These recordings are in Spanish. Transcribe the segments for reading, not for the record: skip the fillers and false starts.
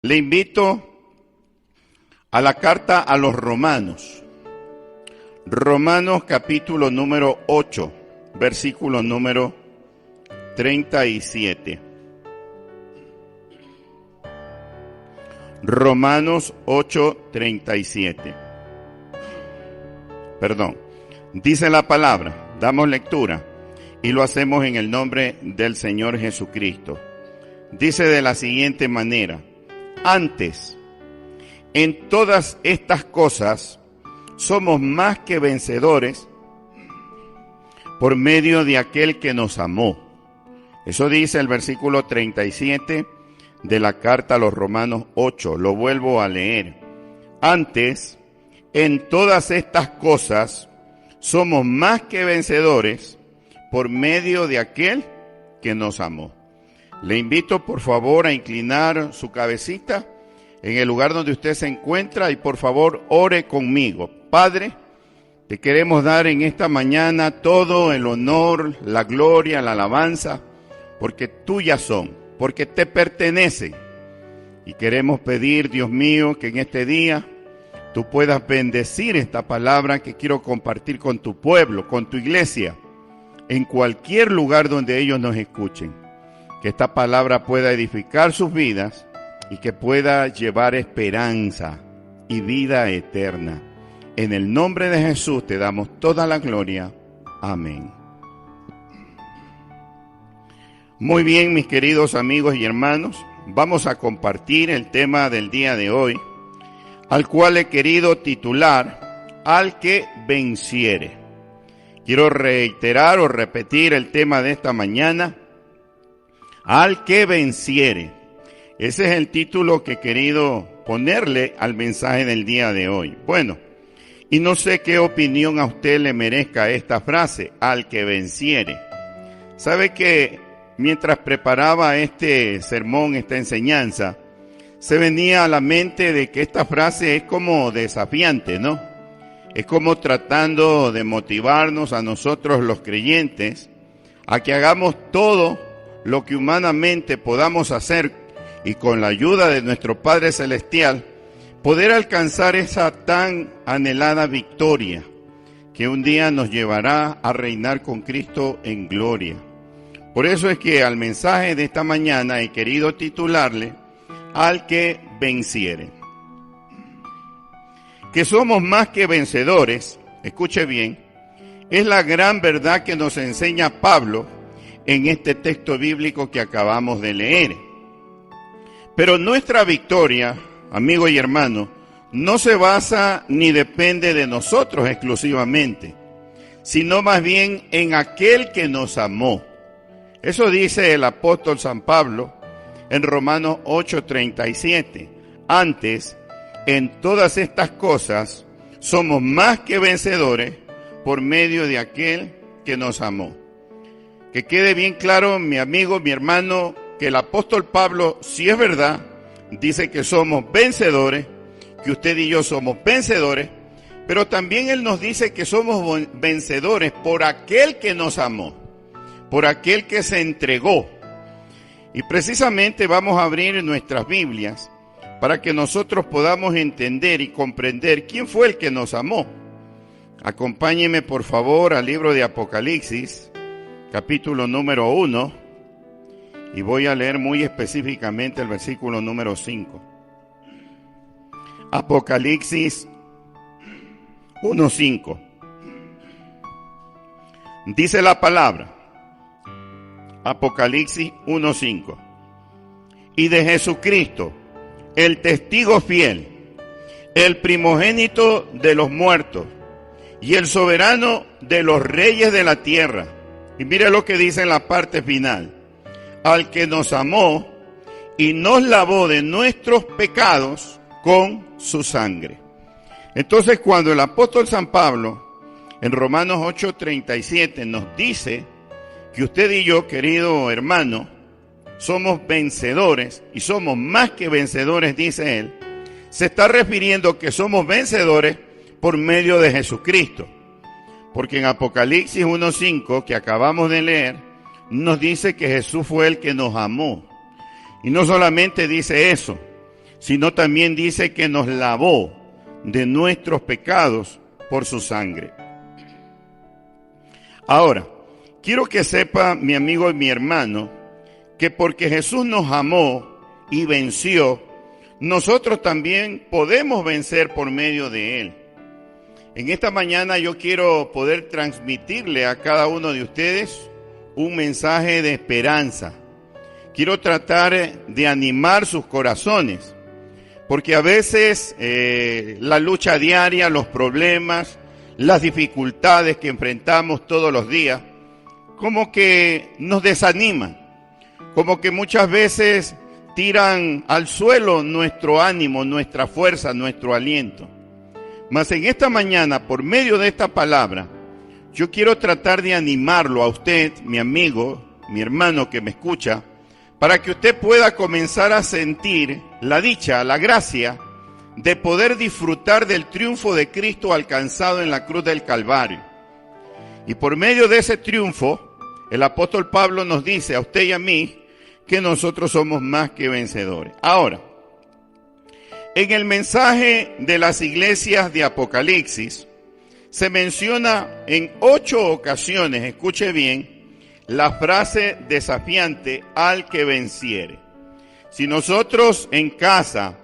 Le invito a la carta a los Romanos. Romanos capítulo número 8, versículo número 37. Romanos 8:37. Perdón. Dice la palabra, damos lectura y lo hacemos en el nombre del Señor Jesucristo. Dice de la siguiente manera: antes, en todas estas cosas, somos más que vencedores por medio de aquel que nos amó. Eso dice el versículo 37 de la carta a los Romanos 8. Lo vuelvo a leer. Antes, en todas estas cosas, somos más que vencedores por medio de aquel que nos amó. Le invito por favor a inclinar su cabecita en el lugar donde usted se encuentra y por favor ore conmigo. Padre, te queremos dar en esta mañana todo el honor, la gloria, la alabanza, porque tuyas son, porque te pertenecen. Y queremos pedir, Dios mío, que en este día tú puedas bendecir esta palabra que quiero compartir con tu pueblo, con tu iglesia, en cualquier lugar donde ellos nos escuchen. Que esta palabra pueda edificar sus vidas y que pueda llevar esperanza y vida eterna. En el nombre de Jesús te damos toda la gloria. Amén. Muy bien, mis queridos amigos y hermanos, vamos a compartir el tema del día de hoy, al cual he querido titular Al que venciere. Quiero reiterar o repetir el tema de esta mañana, Al que venciere. Ese es el título que he querido ponerle al mensaje del día de hoy. Bueno, y no sé qué opinión a usted le merezca esta frase, al que venciere. ¿Sabe que mientras preparaba este sermón, esta enseñanza, se venía a la mente de que esta frase es como desafiante, ¿no? Es como tratando de motivarnos a nosotros los creyentes a que hagamos todo lo que humanamente podamos hacer y con la ayuda de nuestro Padre Celestial poder alcanzar esa tan anhelada victoria que un día nos llevará a reinar con Cristo en gloria. Por eso es que al mensaje de esta mañana he querido titularle Al que venciere. Que somos más que vencedores, escuche bien, es la gran verdad que nos enseña Pablo en este texto bíblico que acabamos de leer. Pero nuestra victoria, amigo y hermano, no se basa ni depende de nosotros exclusivamente, sino más bien en aquel que nos amó. Eso dice el apóstol San Pablo en Romanos 8:37. Antes, en todas estas cosas, somos más que vencedores por medio de aquel que nos amó. Que quede bien claro, mi amigo, mi hermano, que el apóstol Pablo, si es verdad, dice que somos vencedores, que usted y yo somos vencedores, pero también él nos dice que somos vencedores por aquel que nos amó, por aquel que se entregó. Y precisamente vamos a abrir nuestras Biblias para que nosotros podamos entender y comprender quién fue el que nos amó. Acompáñeme por favor al libro de Apocalipsis, capítulo número 1, y voy a leer muy específicamente el versículo número 5. Apocalipsis 1:5. Dice la palabra, Apocalipsis 1:5. Y de Jesucristo, el testigo fiel, el primogénito de los muertos y el soberano de los reyes de la tierra. Y mire lo que dice en la parte final. Al que nos amó y nos lavó de nuestros pecados con su sangre. Entonces, cuando el apóstol San Pablo en Romanos 8:37 nos dice que usted y yo, querido hermano, somos vencedores y somos más que vencedores, dice él, se está refiriendo que somos vencedores por medio de Jesucristo. Porque en Apocalipsis 1:5, que acabamos de leer, nos dice que Jesús fue el que nos amó. Y no solamente dice eso, sino también dice que nos lavó de nuestros pecados por su sangre. Ahora, quiero que sepa, mi amigo y mi hermano, que porque Jesús nos amó y venció, nosotros también podemos vencer por medio de Él. En esta mañana yo quiero poder transmitirle a cada uno de ustedes un mensaje de esperanza. Quiero tratar de animar sus corazones, porque a veces la lucha diaria, los problemas, las dificultades que enfrentamos todos los días, como que nos desaniman, como que muchas veces tiran al suelo nuestro ánimo, nuestra fuerza, nuestro aliento. Mas en esta mañana, por medio de esta palabra, yo quiero tratar de animarlo a usted, mi amigo, mi hermano que me escucha, para que usted pueda comenzar a sentir la dicha, la gracia de poder disfrutar del triunfo de Cristo alcanzado en la cruz del Calvario. Y por medio de ese triunfo, el apóstol Pablo nos dice a usted y a mí que nosotros somos más que vencedores. Ahora, en el mensaje de las iglesias de Apocalipsis, se menciona en 8 ocasiones, escuche bien, la frase desafiante al que venciere. Si nosotros en casa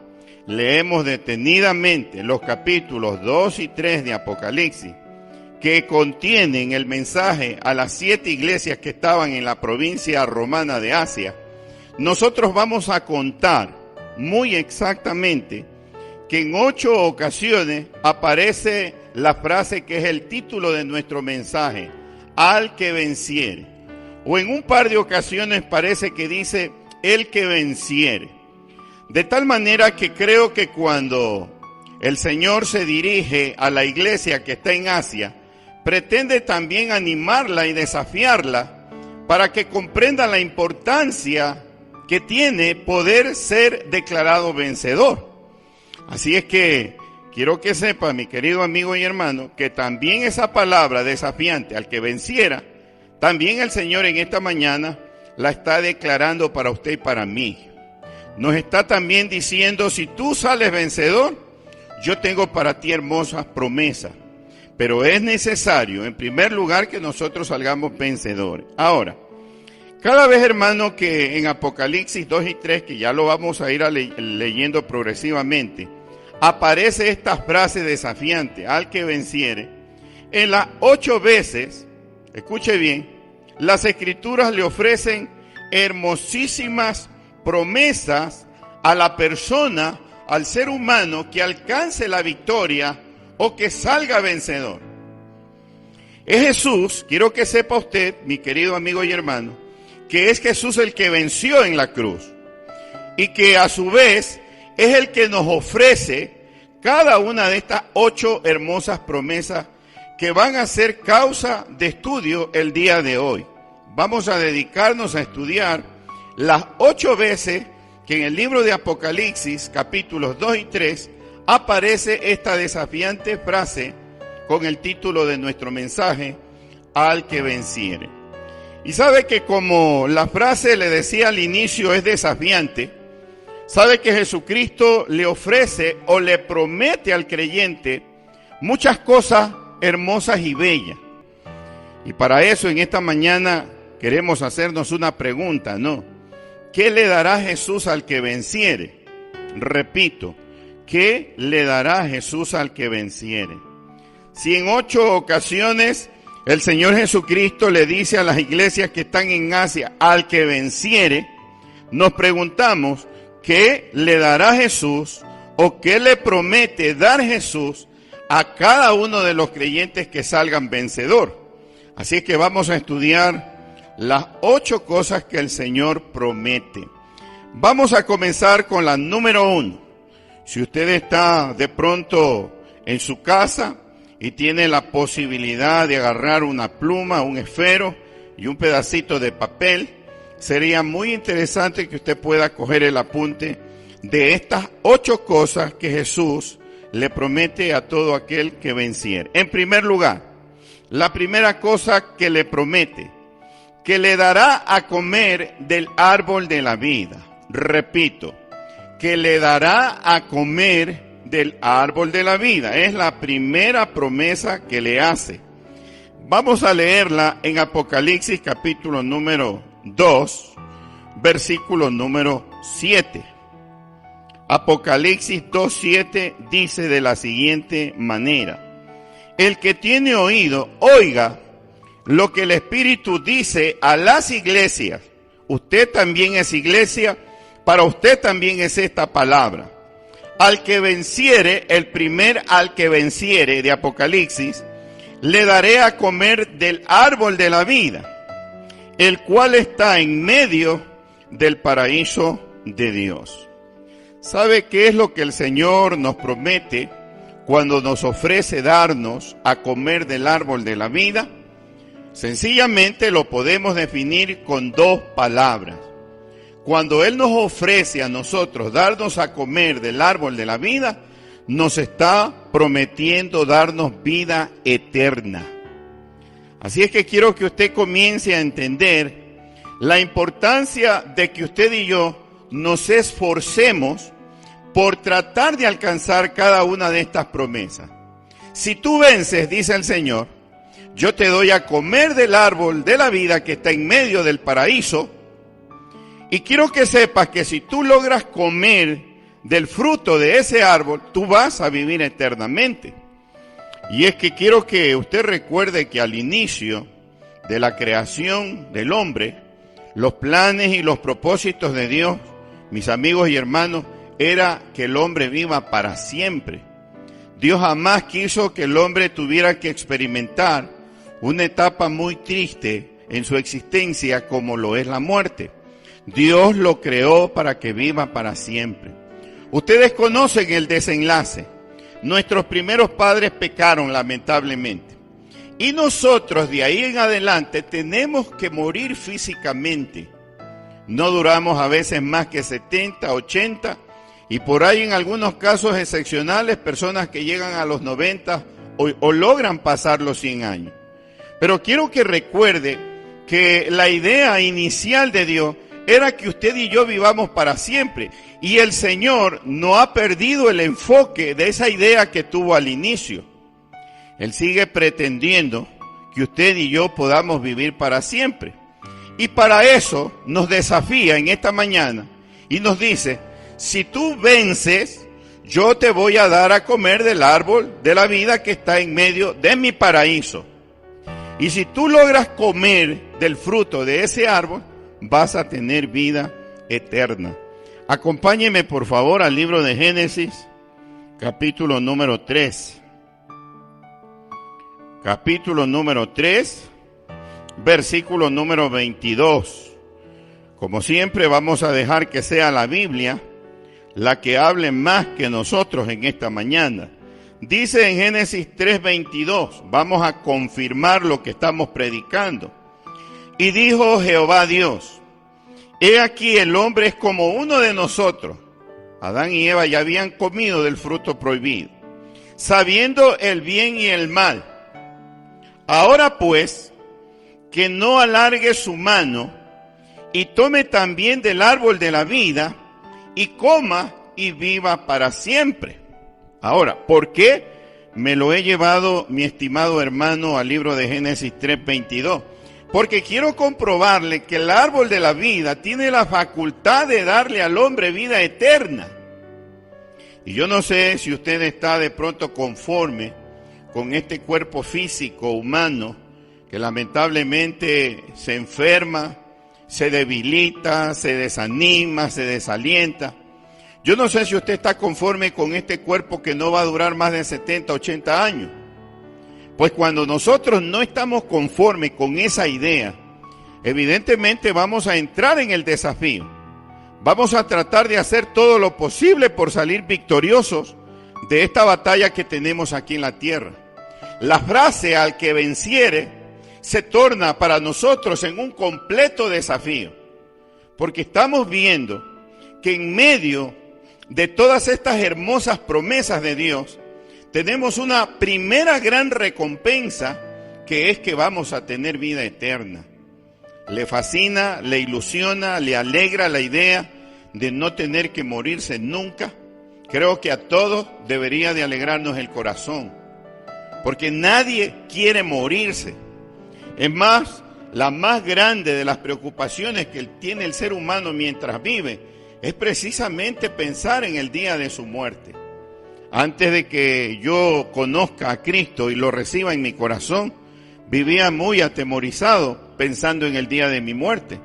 leemos detenidamente los capítulos 2 y 3 de Apocalipsis, que contienen el mensaje a las 7 iglesias que estaban en la provincia romana de Asia, nosotros vamos a contar muy exactamente que en 8 ocasiones aparece la frase que es el título de nuestro mensaje, al que venciere. O en un par de ocasiones parece que dice, el que venciere. De tal manera que creo que cuando el Señor se dirige a la iglesia que está en Asia, pretende también animarla y desafiarla para que comprenda la importancia que tiene poder ser declarado vencedor. Así es que quiero que sepa, mi querido amigo y hermano, que también esa palabra desafiante al que venciera, también el Señor en esta mañana la está declarando para usted y para mí. Nos está también diciendo, si tú sales vencedor, yo tengo para ti hermosas promesas. Pero es necesario, en primer lugar, que nosotros salgamos vencedores. Ahora, cada vez, hermano, que en Apocalipsis 2 y 3, que ya lo vamos a ir leyendo progresivamente, aparece esta frase desafiante, al que venciere, en las 8 veces, escuche bien, las Escrituras le ofrecen hermosísimas promesas a la persona, al ser humano que alcance la victoria o que salga vencedor. Es Jesús, quiero que sepa usted, mi querido amigo y hermano, que es Jesús el que venció en la cruz y que a su vez es el que nos ofrece cada una de estas 8 hermosas promesas que van a ser causa de estudio el día de hoy. Vamos a dedicarnos a estudiar las 8 veces que en el libro de Apocalipsis, capítulos 2 y 3, aparece esta desafiante frase con el título de nuestro mensaje, al que venciere. Y sabe que como la frase le decía al inicio es desafiante, sabe que Jesucristo le ofrece o le promete al creyente muchas cosas hermosas y bellas. Y para eso en esta mañana queremos hacernos una pregunta, ¿no? ¿Qué le dará Jesús al que venciere? Repito, ¿qué le dará Jesús al que venciere? Si en 8 ocasiones el Señor Jesucristo le dice a las iglesias que están en Asia, al que venciere, nos preguntamos, ¿qué le dará Jesús o qué le promete dar Jesús a cada uno de los creyentes que salgan vencedor? Así es que vamos a estudiar las 8 cosas que el Señor promete. Vamos a comenzar con la número 1. Si usted está de pronto en su casa y tiene la posibilidad de agarrar una pluma, un esfero y un pedacito de papel, sería muy interesante que usted pueda coger el apunte de estas 8 cosas que Jesús le promete a todo aquel que venciere. En primer lugar, la primera cosa que le promete, que le dará a comer del árbol de la vida. Repito, que le dará a comer del árbol de la vida. Es la primera promesa que le hace. Vamos a leerla en Apocalipsis capítulo número 2, versículo número 7. Apocalipsis 2:7 dice de la siguiente manera: el que tiene oído, oiga lo que el Espíritu dice a las iglesias. Usted también es iglesia, para usted también es esta palabra. Al que venciere, el primer al que venciere de Apocalipsis, le daré a comer del árbol de la vida, el cual está en medio del paraíso de Dios. ¿Sabe qué es lo que el Señor nos promete cuando nos ofrece darnos a comer del árbol de la vida? Sencillamente lo podemos definir con dos palabras. Cuando Él nos ofrece a nosotros darnos a comer del árbol de la vida, nos está prometiendo darnos vida eterna. Así es que quiero que usted comience a entender la importancia de que usted y yo nos esforcemos por tratar de alcanzar cada una de estas promesas. Si tú vences, dice el Señor, yo te doy a comer del árbol de la vida que está en medio del paraíso. Y quiero que sepas que si tú logras comer del fruto de ese árbol, tú vas a vivir eternamente. Y es que quiero que usted recuerde que al inicio de la creación del hombre, los planes y los propósitos de Dios, mis amigos y hermanos, era que el hombre viva para siempre. Dios jamás quiso que el hombre tuviera que experimentar una etapa muy triste en su existencia como lo es la muerte. Dios lo creó para que viva para siempre. Ustedes conocen el desenlace. Nuestros primeros padres pecaron lamentablemente. Y nosotros de ahí en adelante tenemos que morir físicamente. No duramos a veces más que 70, 80 y por ahí en algunos casos excepcionales personas que llegan a los 90 o logran pasar los 100 años. Pero quiero que recuerde que la idea inicial de Dios era que usted y yo vivamos para siempre. Y el Señor no ha perdido el enfoque de esa idea que tuvo al inicio. Él sigue pretendiendo que usted y yo podamos vivir para siempre. Y para eso nos desafía en esta mañana y nos dice: si tú vences, yo te voy a dar a comer del árbol de la vida que está en medio de mi paraíso. Y si tú logras comer del fruto de ese árbol, vas a tener vida eterna. Acompáñeme por favor al libro de Génesis, capítulo número 3. Capítulo número 3, versículo número 22. Como siempre vamos a dejar que sea la Biblia la que hable más que nosotros en esta mañana. Dice en Génesis 3:22, vamos a confirmar lo que estamos predicando. Y dijo Jehová Dios: he aquí el hombre es como uno de nosotros. Adán y Eva ya habían comido del fruto prohibido, sabiendo el bien y el mal. Ahora pues, que no alargue su mano y tome también del árbol de la vida y coma y viva para siempre. Ahora, ¿por qué me lo he llevado, mi estimado hermano, al libro de Génesis 3:22? Porque quiero comprobarle que el árbol de la vida tiene la facultad de darle al hombre vida eterna. Y yo no sé si usted está de pronto conforme con este cuerpo físico humano que lamentablemente se enferma, se debilita, se desanima, se desalienta. Yo no sé si usted está conforme con este cuerpo que no va a durar más de 70, 80 años. Pues cuando nosotros no estamos conformes con esa idea, evidentemente vamos a entrar en el desafío. Vamos a tratar de hacer todo lo posible por salir victoriosos de esta batalla que tenemos aquí en la tierra. La frase "al que venciere" se torna para nosotros en un completo desafío, porque estamos viendo que en medio de todas estas hermosas promesas de Dios, tenemos una primera gran recompensa, que es que vamos a tener vida eterna. Le fascina, le ilusiona, le alegra la idea de no tener que morirse nunca, creo que a todos debería de alegrarnos el corazón, porque nadie quiere morirse. Es más, la más grande de las preocupaciones que tiene el ser humano mientras vive es precisamente pensar en el día de su muerte. Antes de que yo conozca a Cristo y lo reciba en mi corazón, vivía muy atemorizado pensando en el día de mi muerte.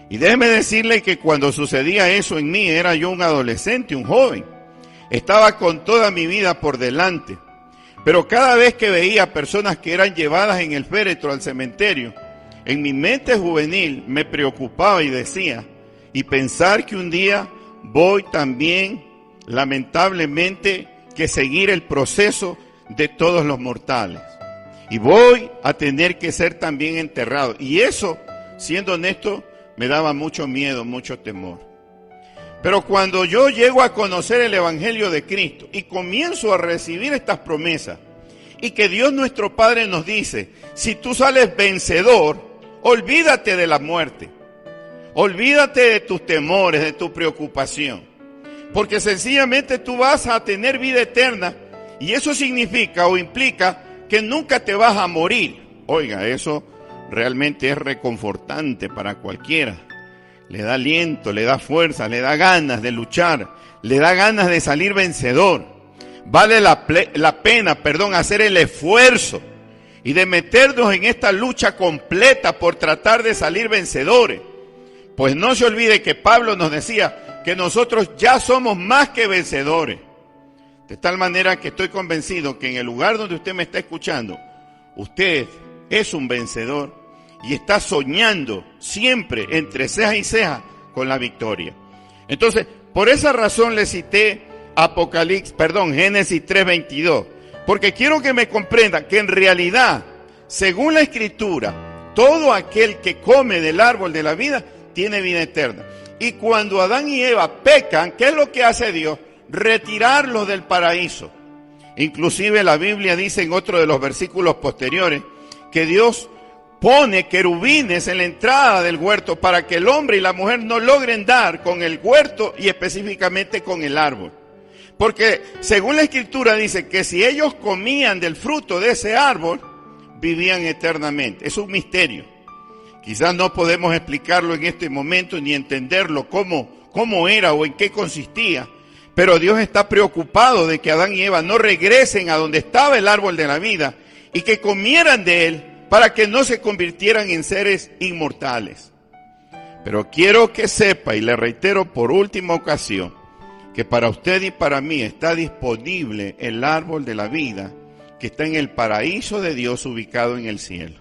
Y déjeme decirle que cuando sucedía eso en mí, era yo un adolescente, un joven. Estaba con toda mi vida por delante. Pero cada vez que veía personas que eran llevadas en el féretro al cementerio, en mi mente juvenil me preocupaba y decía, y pensar que un día voy también, lamentablemente, que seguir el proceso de todos los mortales. Y voy a tener que ser también enterrado. Y eso, siendo honesto, me daba mucho miedo, mucho temor. Pero cuando yo llego a conocer el Evangelio de Cristo y comienzo a recibir estas promesas, y que Dios nuestro Padre nos dice, si tú sales vencedor, olvídate de la muerte. Olvídate de tus temores, de tu preocupación. Porque sencillamente tú vas a tener vida eterna y eso significa o implica que nunca te vas a morir. Oiga, eso realmente es reconfortante para cualquiera. Le da aliento, le da fuerza, le da ganas de luchar, le da ganas de salir vencedor. Vale la pena, hacer el esfuerzo y de meternos en esta lucha completa por tratar de salir vencedores. Pues no se olvide que Pablo nos decía que nosotros ya somos más que vencedores. De tal manera que estoy convencido que en el lugar donde usted me está escuchando, usted es un vencedor y está soñando siempre entre ceja y ceja con la victoria. Entonces, por esa razón le cité Génesis 3:22, porque quiero que me comprendan que en realidad, según la Escritura, todo aquel que come del árbol de la vida tiene vida eterna. Y cuando Adán y Eva pecan, ¿qué es lo que hace Dios? Retirarlos del paraíso. Inclusive la Biblia dice en otro de los versículos posteriores que Dios pone querubines en la entrada del huerto para que el hombre y la mujer no logren dar con el huerto y específicamente con el árbol. Porque según la Escritura dice que si ellos comían del fruto de ese árbol, vivían eternamente. Es un misterio. Quizás no podemos explicarlo en este momento ni entenderlo cómo era o en qué consistía. Pero Dios está preocupado de que Adán y Eva no regresen a donde estaba el árbol de la vida y que comieran de él para que no se convirtieran en seres inmortales. Pero quiero que sepa, y le reitero por última ocasión, que para usted y para mí está disponible el árbol de la vida que está en el paraíso de Dios ubicado en el cielo.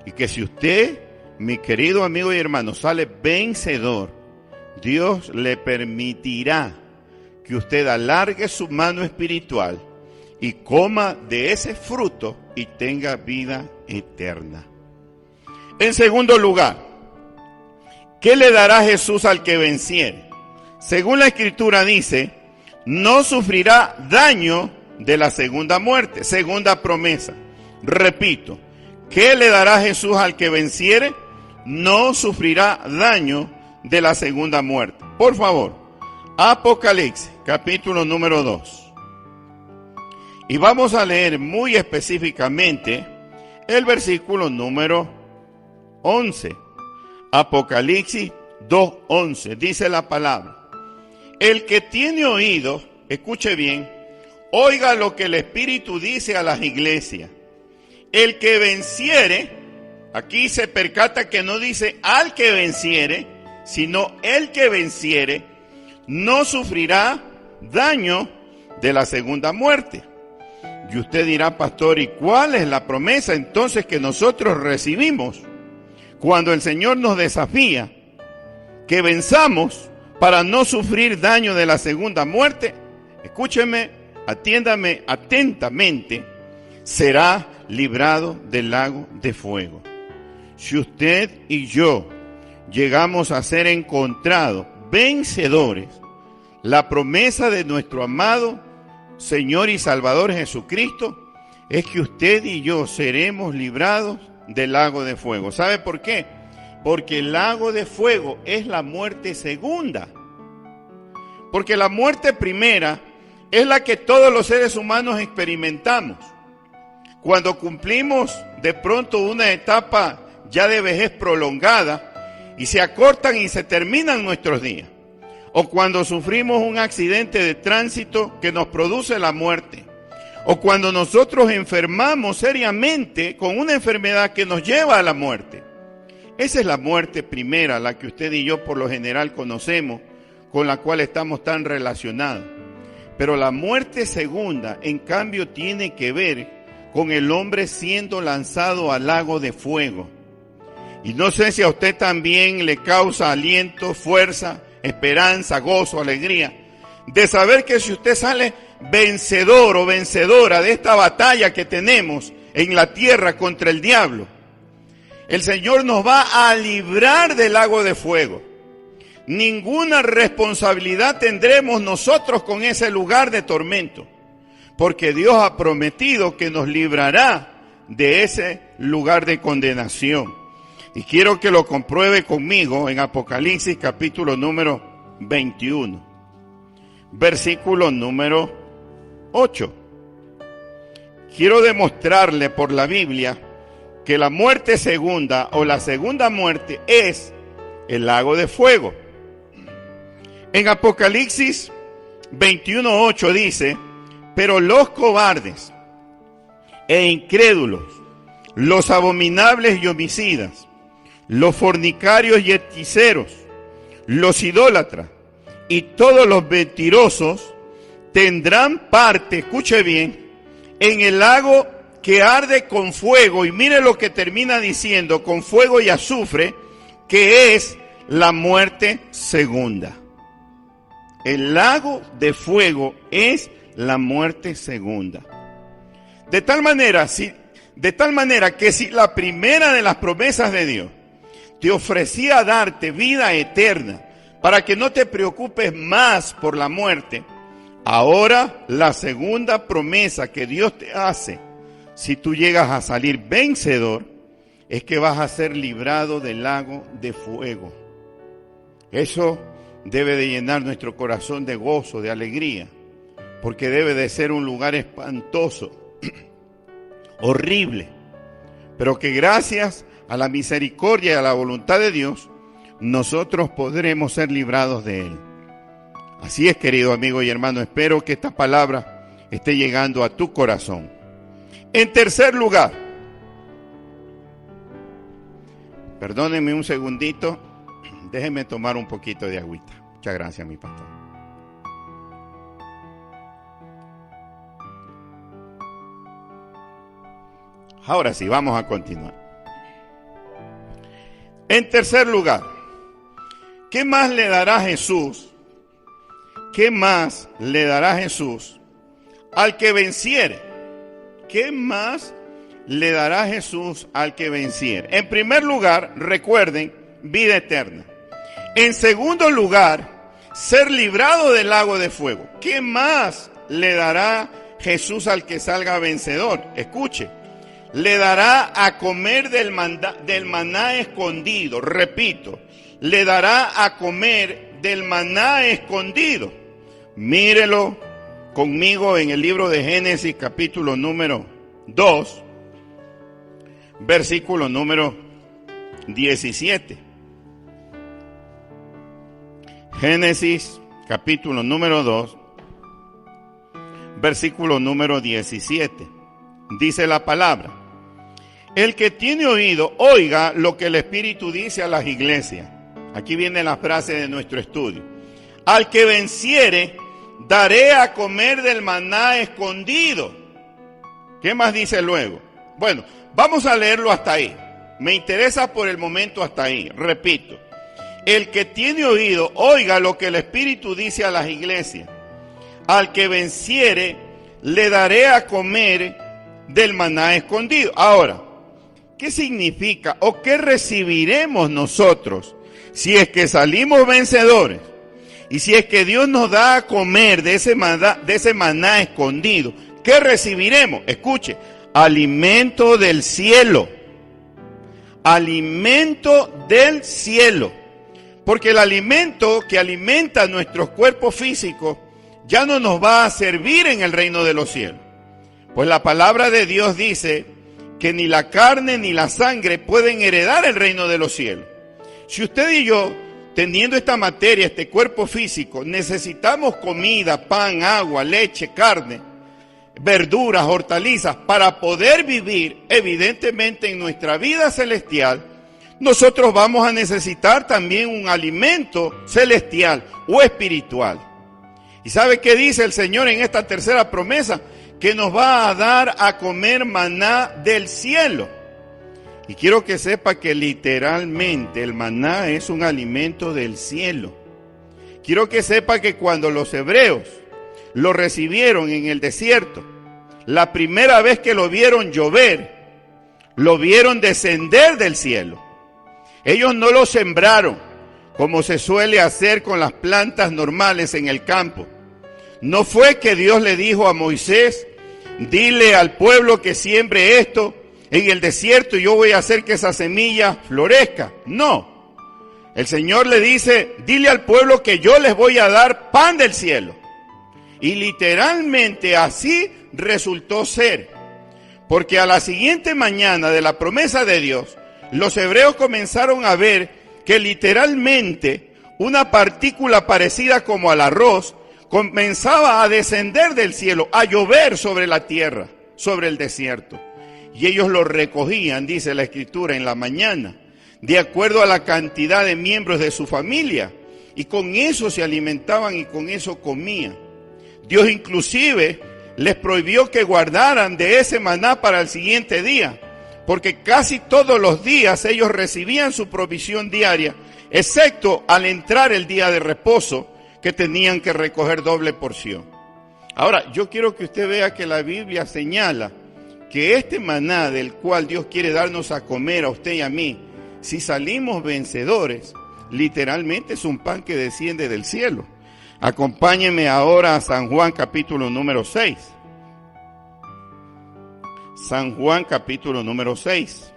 Y que si usted, mi querido amigo y hermano, sale vencedor, Dios le permitirá que usted alargue su mano espiritual y coma de ese fruto y tenga vida eterna. En segundo lugar, ¿qué le dará Jesús al que venciere? Según la Escritura dice, no sufrirá daño de la segunda muerte, segunda promesa. Repito, ¿qué le dará Jesús al que venciere? No sufrirá daño de la segunda muerte. Por favor, Apocalipsis, capítulo número 2. Y vamos a leer muy específicamente el versículo número 11. Apocalipsis 2:11, dice la palabra. El que tiene oído, escuche bien, oiga lo que el Espíritu dice a las iglesias. El que venciere, aquí se percata que no dice al que venciere, sino el que venciere, no sufrirá daño de la segunda muerte. Y usted dirá, pastor, ¿y cuál es la promesa entonces que nosotros recibimos cuando el Señor nos desafía que venzamos para no sufrir daño de la segunda muerte? Escúcheme, atiéndame atentamente, será librado del lago de fuego. Si usted y yo llegamos a ser encontrados vencedores, la promesa de nuestro amado Señor y Salvador Jesucristo es que usted y yo seremos librados del lago de fuego. ¿Sabe por qué? Porque el lago de fuego es la muerte segunda. Porque la muerte primera es la que todos los seres humanos experimentamos. Cuando cumplimos de pronto una etapa ya de vejez prolongada y se acortan y se terminan nuestros días. O cuando sufrimos un accidente de tránsito que nos produce la muerte. O cuando nosotros enfermamos seriamente con una enfermedad que nos lleva a la muerte. Esa es la muerte primera, la que usted y yo por lo general conocemos, con la cual estamos tan relacionados. Pero la muerte segunda, en cambio, tiene que ver con el hombre siendo lanzado al lago de fuego. Y no sé si a usted también le causa aliento, fuerza, esperanza, gozo, alegría, de saber que si usted sale vencedor o vencedora de esta batalla que tenemos en la tierra contra el diablo, el Señor nos va a librar del lago de fuego. Ninguna responsabilidad tendremos nosotros con ese lugar de tormento, porque Dios ha prometido que nos librará de ese lugar de condenación. Y quiero que lo compruebe conmigo en Apocalipsis capítulo número 21, versículo número 8. Quiero demostrarle por la Biblia que la muerte segunda o la segunda muerte es el lago de fuego. En Apocalipsis 21:8 dice: pero los cobardes e incrédulos, los abominables y homicidas, los fornicarios y hechiceros, los idólatras y todos los mentirosos tendrán parte, escuche bien, en el lago que arde con fuego. Y mire lo que termina diciendo: con fuego y azufre, que es la muerte segunda. El lago de fuego es la muerte segunda. De tal manera que si la primera de las promesas de Dios te ofrecía darte vida eterna para que no te preocupes más por la muerte, ahora la segunda promesa que Dios te hace, si tú llegas a salir vencedor, es que vas a ser librado del lago de fuego. Eso debe de llenar nuestro corazón de gozo, de alegría, porque debe de ser un lugar espantoso, horrible, pero que gracias a la misericordia y a la voluntad de Dios, nosotros podremos ser librados de él. Así es, querido amigo y hermano, espero que esta palabra esté llegando a tu corazón. En tercer lugar, perdónenme un segundito, déjenme tomar un poquito de agüita. Muchas gracias, mi pastor. Ahora sí, vamos a continuar. En tercer lugar, ¿qué más le dará Jesús? ¿Qué más le dará Jesús al que venciere? ¿Qué más le dará Jesús al que venciere? En primer lugar, recuerden, vida eterna. En segundo lugar, ser librado del lago de fuego. ¿Qué más le dará Jesús al que salga vencedor? Escuche, le dará a comer del maná escondido. Repito, le dará a comer del maná escondido. Mírelo conmigo en el libro de Génesis capítulo número 2, versículo número 17. Génesis capítulo número 2, versículo número 17. Dice la palabra: el que tiene oído, oiga lo que el Espíritu dice a las iglesias. Aquí viene la frase de nuestro estudio. Al que venciere, daré a comer del maná escondido. ¿Qué más dice luego? Bueno, vamos a leerlo hasta ahí. Me interesa por el momento hasta ahí. Repito. El que tiene oído, oiga lo que el Espíritu dice a las iglesias. Al que venciere, le daré a comer del maná escondido. Ahora, ¿qué significa o qué recibiremos nosotros si es que salimos vencedores? Y si es que Dios nos da a comer de ese maná escondido, ¿qué recibiremos? Escuche, alimento del cielo. Alimento del cielo. Porque el alimento que alimenta nuestros cuerpos físicos ya no nos va a servir en el reino de los cielos. Pues la palabra de Dios dice que ni la carne ni la sangre pueden heredar el reino de los cielos. Si usted y yo, teniendo esta materia, este cuerpo físico, necesitamos comida, pan, agua, leche, carne, verduras, hortalizas, para poder vivir, evidentemente en nuestra vida celestial, nosotros vamos a necesitar también un alimento celestial o espiritual. ¿Y sabe qué dice el Señor en esta tercera promesa? Que nos va a dar a comer maná del cielo. Y quiero que sepa que literalmente el maná es un alimento del cielo. Quiero que sepa que cuando los hebreos lo recibieron en el desierto, la primera vez que lo vieron llover, lo vieron descender del cielo. Ellos no lo sembraron como se suele hacer con las plantas normales en el campo. No fue que Dios le dijo a Moisés, dile al pueblo que siembre esto en el desierto y yo voy a hacer que esa semilla florezca. No. El Señor le dice, dile al pueblo que yo les voy a dar pan del cielo. Y literalmente así resultó ser. Porque a la siguiente mañana de la promesa de Dios, los hebreos comenzaron a ver que literalmente una partícula parecida como al arroz comenzaba a descender del cielo, a llover sobre la tierra, sobre el desierto. Y ellos lo recogían, dice la Escritura, en la mañana, de acuerdo a la cantidad de miembros de su familia. Y con eso se alimentaban y con eso comían. Dios inclusive les prohibió que guardaran de ese maná para el siguiente día, porque casi todos los días ellos recibían su provisión diaria, excepto al entrar el día de reposo, que tenían que recoger doble porción. Ahora, yo quiero que usted vea que la Biblia señala que este maná del cual Dios quiere darnos a comer a usted y a mí, si salimos vencedores, literalmente es un pan que desciende del cielo. Acompáñeme ahora a San Juan capítulo número 6. San Juan capítulo número 6.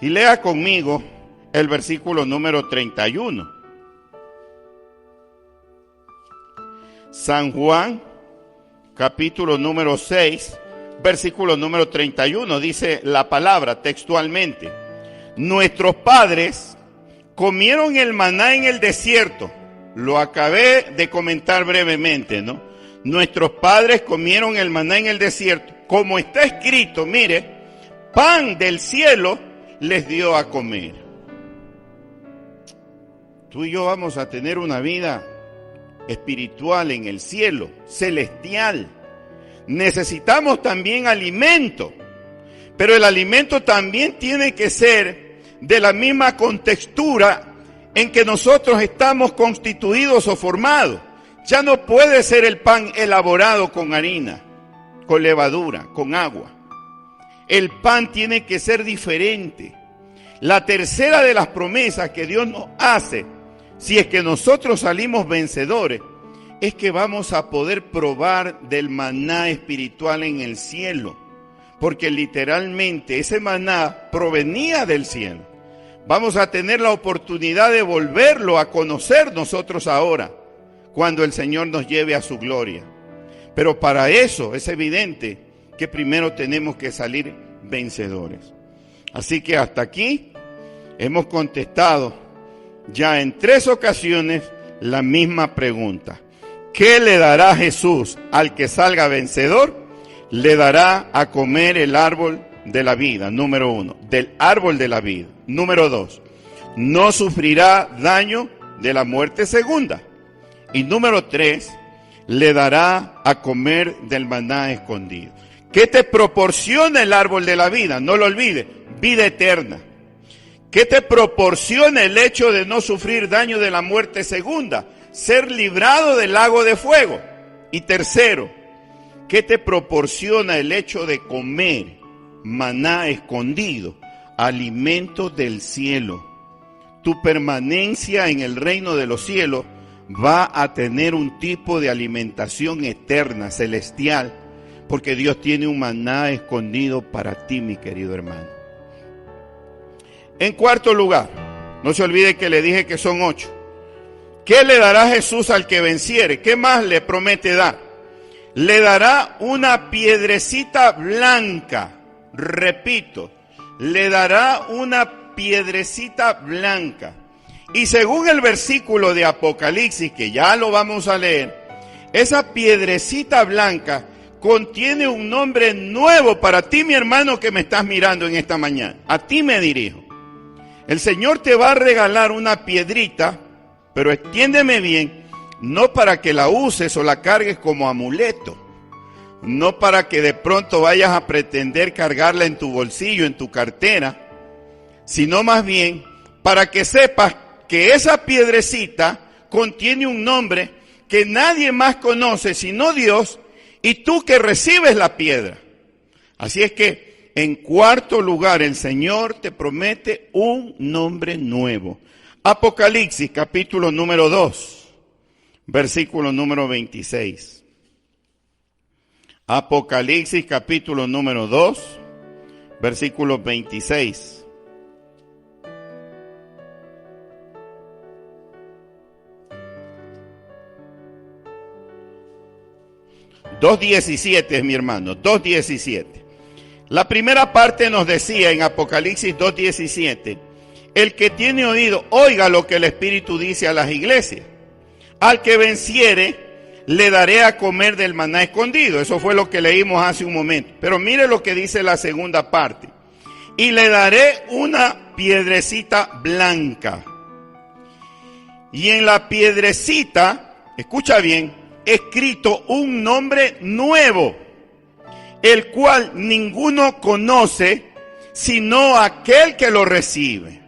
Y lea conmigo el versículo número 31. San Juan capítulo número 6, versículo número 31, dice la palabra textualmente: nuestros padres comieron el maná en el desierto. Lo acabé de comentar brevemente, ¿no? Nuestros padres comieron el maná en el desierto. Como está escrito, mire, pan del cielo les dio a comer. Tú y yo vamos a tener una vida espiritual en el cielo, celestial. Necesitamos también alimento, pero el alimento también tiene que ser de la misma contextura en que nosotros estamos constituidos o formados. Ya no puede ser el pan elaborado con harina, con levadura, con agua. El pan tiene que ser diferente. La tercera de las promesas que Dios nos hace, si es que nosotros salimos vencedores, es que vamos a poder probar del maná espiritual en el cielo. Porque literalmente ese maná provenía del cielo. Vamos a tener la oportunidad de volverlo a conocer nosotros ahora, cuando el Señor nos lleve a su gloria. Pero para eso es evidente que primero tenemos que salir vencedores. Así que hasta aquí hemos contestado ya en 3 ocasiones la misma pregunta. ¿Qué le dará Jesús al que salga vencedor? Le dará a comer el árbol de la vida, número 1, del árbol de la vida. Número 2, no sufrirá daño de la muerte segunda. Y número 3, le dará a comer del maná escondido. ¿Qué te proporciona el árbol de la vida? No lo olvides, vida eterna. ¿Qué te proporciona el hecho de no sufrir daño de la muerte segunda? Ser librado del lago de fuego. Y tercero, ¿qué te proporciona el hecho de comer maná escondido? Alimentos del cielo. Tu permanencia en el reino de los cielos va a tener un tipo de alimentación eterna, celestial, porque Dios tiene un maná escondido para ti, mi querido hermano. En cuarto lugar, No se olvide que le dije que son 8. ¿Qué le dará Jesús al que venciere? ¿Qué más le promete dar? Le dará una piedrecita blanca. Repito, le dará una piedrecita blanca. Y según el versículo de Apocalipsis, que ya lo vamos a leer, esa piedrecita blanca contiene un nombre nuevo para ti, mi hermano, que me estás mirando en esta mañana. A ti me dirijo. El Señor te va a regalar una piedrita, pero entiéndeme bien, no para que la uses o la cargues como amuleto, no para que de pronto vayas a pretender cargarla en tu bolsillo, en tu cartera, sino más bien para que sepas que esa piedrecita contiene un nombre que nadie más conoce sino Dios, y tú que recibes la piedra. Así es que, en cuarto lugar, el Señor te promete un nombre nuevo. Apocalipsis, capítulo número 2, versículo número 26. Apocalipsis, capítulo número 2, versículo 26. 2:17, mi hermano, 2:17. La primera parte nos decía en Apocalipsis 2:17, el que tiene oído, oiga lo que el Espíritu dice a las iglesias. Al que venciere, le daré a comer del maná escondido. Eso fue lo que leímos hace un momento. Pero mire lo que dice la segunda parte. Y le daré una piedrecita blanca. Y en la piedrecita, escucha bien, escrito un nombre nuevo, el cual ninguno conoce, sino aquel que lo recibe.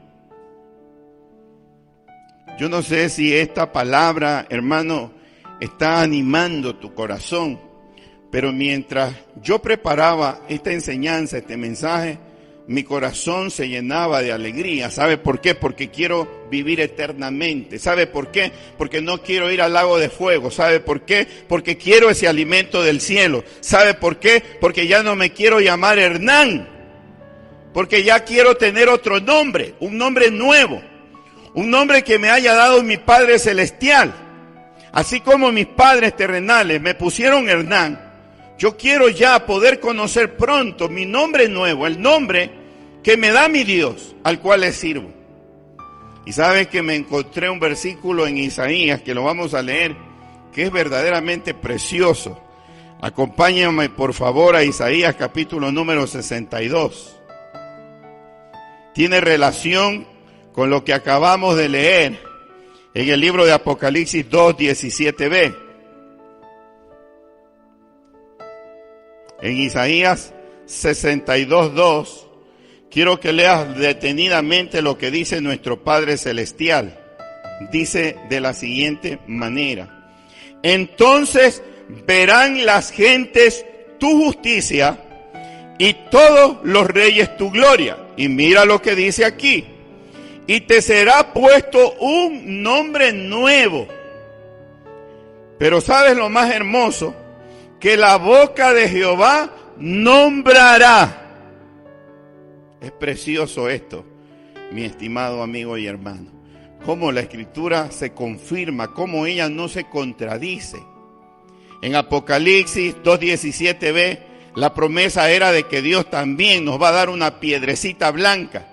Yo no sé si esta palabra, hermano, está animando tu corazón, pero mientras yo preparaba esta enseñanza, este mensaje, mi corazón se llenaba de alegría. ¿Sabe por qué? Porque quiero vivir eternamente. ¿Sabe por qué? Porque no quiero ir al lago de fuego. ¿Sabe por qué? Porque quiero ese alimento del cielo. ¿Sabe por qué? Porque ya no me quiero llamar Hernán. Porque ya quiero tener otro nombre, un nombre nuevo. Un nombre que me haya dado mi Padre Celestial. Así como mis padres terrenales me pusieron Hernán, yo quiero ya poder conocer pronto mi nombre nuevo, el nombre que me da mi Dios, al cual le sirvo. Y sabes que me encontré un versículo en Isaías, que lo vamos a leer, que es verdaderamente precioso. Acompáñame por favor a Isaías capítulo número 62. Tiene relación con lo que acabamos de leer en el libro de Apocalipsis 2:17b. En Isaías 62:2, quiero que leas detenidamente lo que dice nuestro Padre Celestial. Dice de la siguiente manera: entonces verán las gentes tu justicia y todos los reyes tu gloria. Y mira lo que dice aquí: y te será puesto un nombre nuevo. Pero ¿sabes lo más hermoso? Que la boca de Jehová nombrará. Es precioso esto, mi estimado amigo y hermano. Cómo la Escritura se confirma, cómo ella no se contradice. En Apocalipsis 2:17b, la promesa era de que Dios también nos va a dar una piedrecita blanca.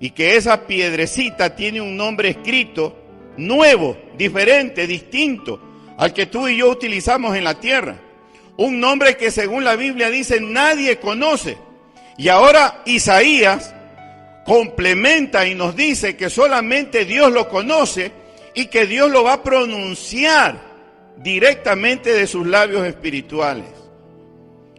Y que esa piedrecita tiene un nombre escrito nuevo, diferente, distinto al que tú y yo utilizamos en la tierra. Un nombre que según la Biblia dice nadie conoce. Y ahora Isaías complementa y nos dice que solamente Dios lo conoce y que Dios lo va a pronunciar directamente de sus labios espirituales.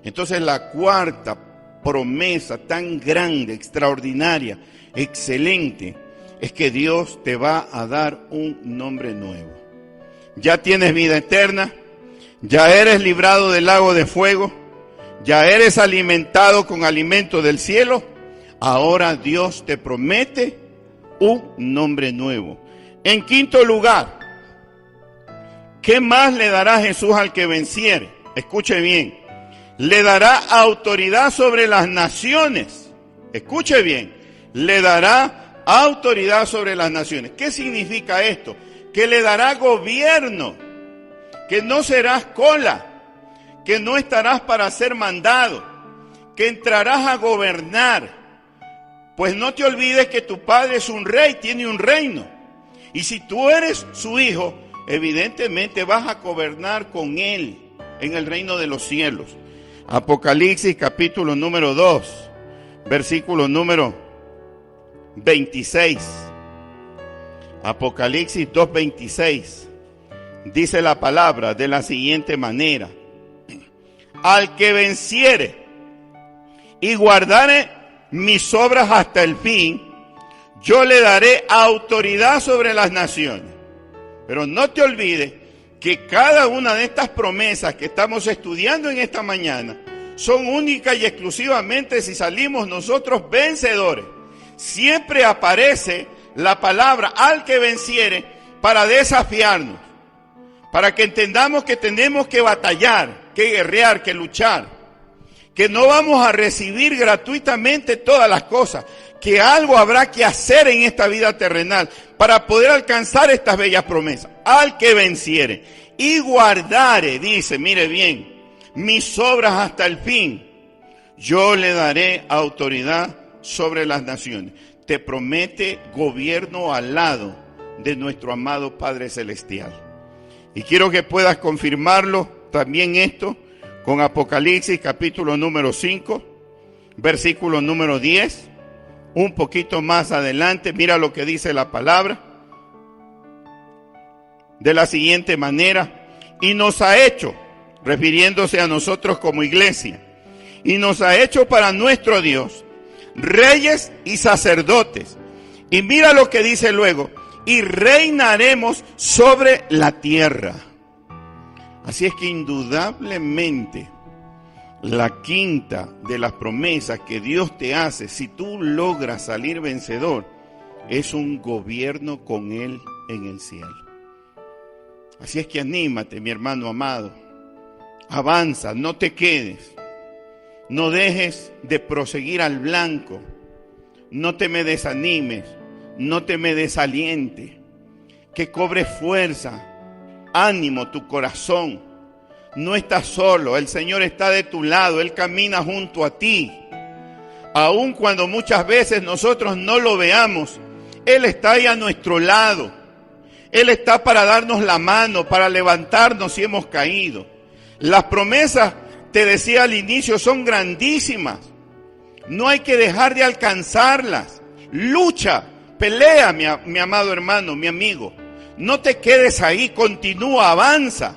Entonces la cuarta promesa tan grande, extraordinaria, excelente, es que Dios te va a dar un nombre nuevo. Ya tienes vida eterna. Ya eres librado del lago de fuego, ya eres alimentado con alimento del cielo. Ahora Dios te promete un nombre nuevo. En quinto lugar, ¿qué más le dará Jesús al que venciere? Escuche bien, le dará autoridad sobre las naciones. Escuche bien, le dará autoridad sobre las naciones. ¿Qué significa esto? Que le dará gobierno, que no serás cola, que no estarás para ser mandado, que entrarás a gobernar. Pues no te olvides que tu padre es un rey, tiene un reino. Y si tú eres su hijo, evidentemente vas a gobernar con él en el reino de los cielos. Apocalipsis capítulo número 2, versículo número 26. Apocalipsis 2:26. Dice la palabra de la siguiente manera: al que venciere y guardare mis obras hasta el fin, yo le daré autoridad sobre las naciones. Pero no te olvides que cada una de estas promesas que estamos estudiando en esta mañana son únicas y exclusivamente si salimos nosotros vencedores. Siempre aparece la palabra al que venciere para desafiarnos, para que entendamos que tenemos que batallar, que guerrear, que luchar, que no vamos a recibir gratuitamente todas las cosas, que algo habrá que hacer en esta vida terrenal para poder alcanzar estas bellas promesas. Al que venciere y guardare, dice, mire bien, mis obras hasta el fin, yo le daré autoridad sobre las naciones. Te promete gobierno al lado de nuestro amado Padre Celestial. Y quiero que puedas confirmarlo también esto con Apocalipsis capítulo número 5, versículo número 10. Un poquito más adelante, mira lo que dice la palabra. De la siguiente manera: y nos ha hecho, refiriéndose a nosotros como iglesia, y nos ha hecho para nuestro Dios reyes y sacerdotes. Y mira lo que dice luego: y reinaremos sobre la tierra. Así es que indudablemente la quinta de las promesas que Dios te hace, si tú logras salir vencedor, es un gobierno con Él en el cielo. Así es que anímate, mi hermano amado. Avanza, no te quedes. No dejes de proseguir al blanco. No te me desanimes. No te me desaliente. Que cobre fuerza, ánimo tu corazón. No estás solo, el Señor está de tu lado, Él camina junto a ti. Aun cuando muchas veces nosotros no lo veamos, Él está ahí a nuestro lado. Él está para darnos la mano, para levantarnos si hemos caído. Las promesas, te decía al inicio, son grandísimas. No hay que dejar de alcanzarlas. Lucha, pelea, mi amado hermano, mi amigo. No te quedes ahí, continúa, avanza.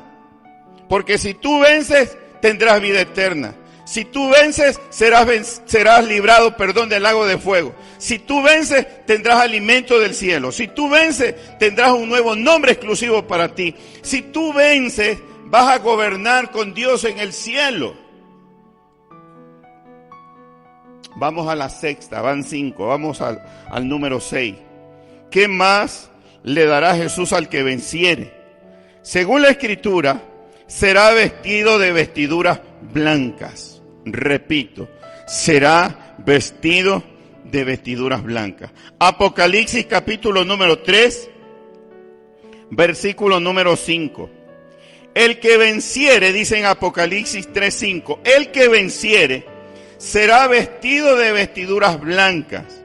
Porque si tú vences, tendrás vida eterna. Si tú vences, serás librado, del lago de fuego. Si tú vences, tendrás alimento del cielo. Si tú vences, tendrás un nuevo nombre exclusivo para ti. Si tú vences, vas a gobernar con Dios en el cielo. Vamos a la sexta, van 5, vamos al número 6. ¿Qué más le dará Jesús al que venciere? Según la Escritura, será vestido de vestiduras blancas. Repito, será vestido de vestiduras blancas. Apocalipsis capítulo número 3, versículo número 5. El que venciere, dice en Apocalipsis 3:5, el que venciere será vestido de vestiduras blancas,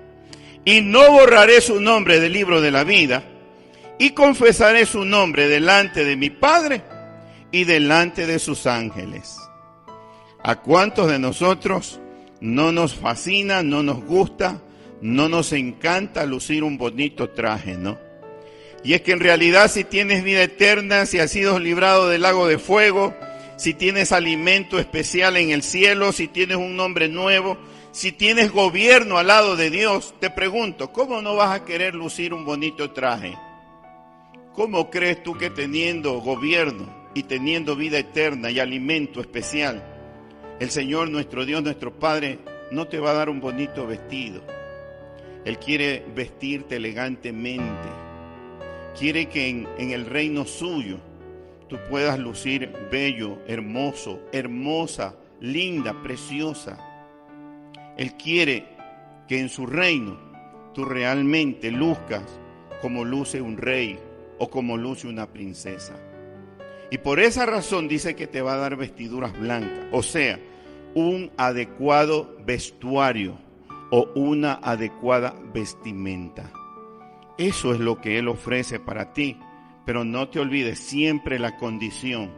y no borraré su nombre del libro de la vida, y confesaré su nombre delante de mi Padre y delante de sus ángeles. ¿A cuántos de nosotros no nos fascina, no nos gusta, no nos encanta lucir un bonito traje, no? Y es que en realidad si tienes vida eterna, si has sido librado del lago de fuego, si tienes alimento especial en el cielo, si tienes un nombre nuevo, si tienes gobierno al lado de Dios, te pregunto, ¿cómo no vas a querer lucir un bonito traje? ¿Cómo crees tú que teniendo gobierno y teniendo vida eterna y alimento especial, el Señor, nuestro Dios, nuestro Padre, no te va a dar un bonito vestido? Él quiere vestirte elegantemente. Quiere que en el reino suyo tú puedas lucir bello, hermoso, hermosa, linda, preciosa. Él quiere que en su reino tú realmente luzcas como luce un rey o como luce una princesa. Y por esa razón dice que te va a dar vestiduras blancas, o sea, un adecuado vestuario o una adecuada vestimenta. Eso es lo que Él ofrece para ti, pero no te olvides siempre la condición,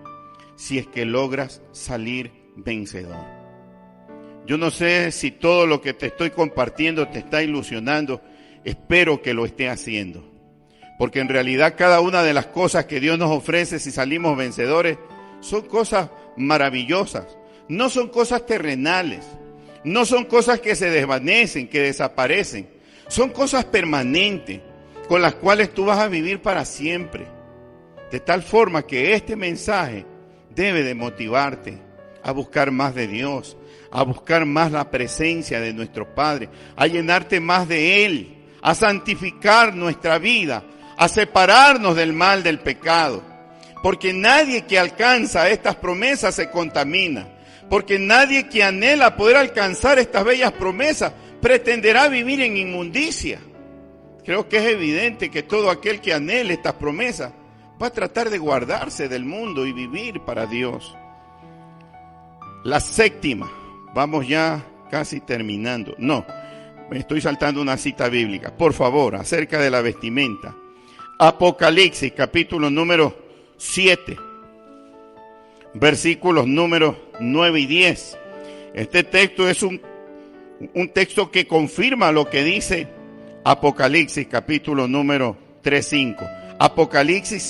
si es que logras salir vencedor. Yo no sé si todo lo que te estoy compartiendo te está ilusionando, espero que lo esté haciendo. Porque en realidad cada una de las cosas que Dios nos ofrece si salimos vencedores son cosas maravillosas. No son cosas terrenales. No son cosas que se desvanecen, que desaparecen. Son cosas permanentes con las cuales tú vas a vivir para siempre. De tal forma que este mensaje debe de motivarte a buscar más de Dios, a buscar más la presencia de nuestro Padre, a llenarte más de Él, a santificar nuestra vida, a separarnos del mal del pecado, porque nadie que alcanza estas promesas se contamina, porque nadie que anhela poder alcanzar estas bellas promesas pretenderá vivir en inmundicia. Creo que es evidente que todo aquel que anhele estas promesas va a tratar de guardarse del mundo y vivir para Dios. La séptima, vamos ya casi terminando, no, me estoy saltando una cita bíblica, por favor, acerca de la vestimenta. Apocalipsis, capítulo número 7, versículos números 9 y 10. Este texto es un texto que confirma lo que dice Apocalipsis, capítulo número 3:5. Apocalipsis